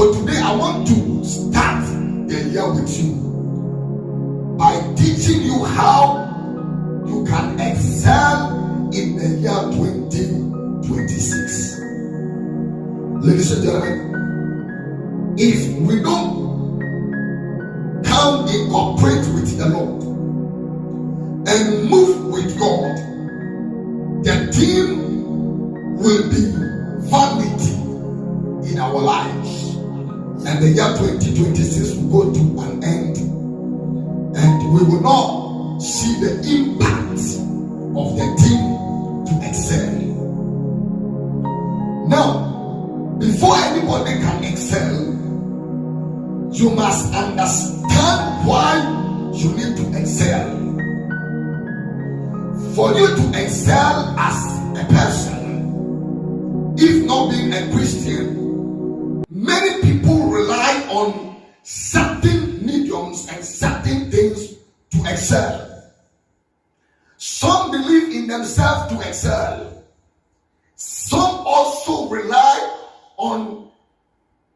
So today I want to start the year with you by teaching you how you can excel in the year 2026. Ladies and gentlemen, if we don't come incorporate with the Lord and move with God, the theme will be vanity in our lives, and the year 2026 will go to an end, and we will not see the impact of the theme to excel. Now, before anybody can excel, you must understand why you need to excel. For you to excel as a person, if not being a Christian, many people rely on certain mediums and certain things to excel. Some believe in themselves to excel. Some also rely on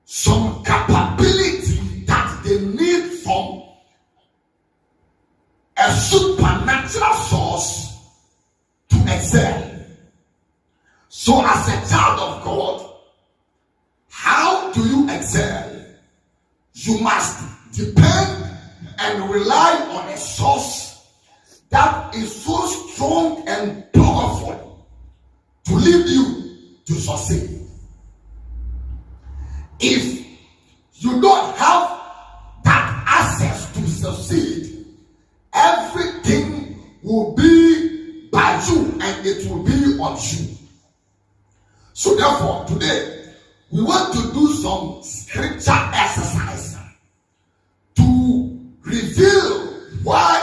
some capability that they need from a supernatural source to excel. So as a child of God, how do you excel? You must depend and rely on a source that is so strong and powerful to lead you to succeed. If you don't have that access to succeed, everything will be by you and it will be on you. So therefore, today, we want to do some scripture exercise to reveal why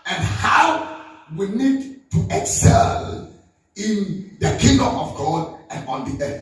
and how we need to excel in the kingdom of God and on the earth.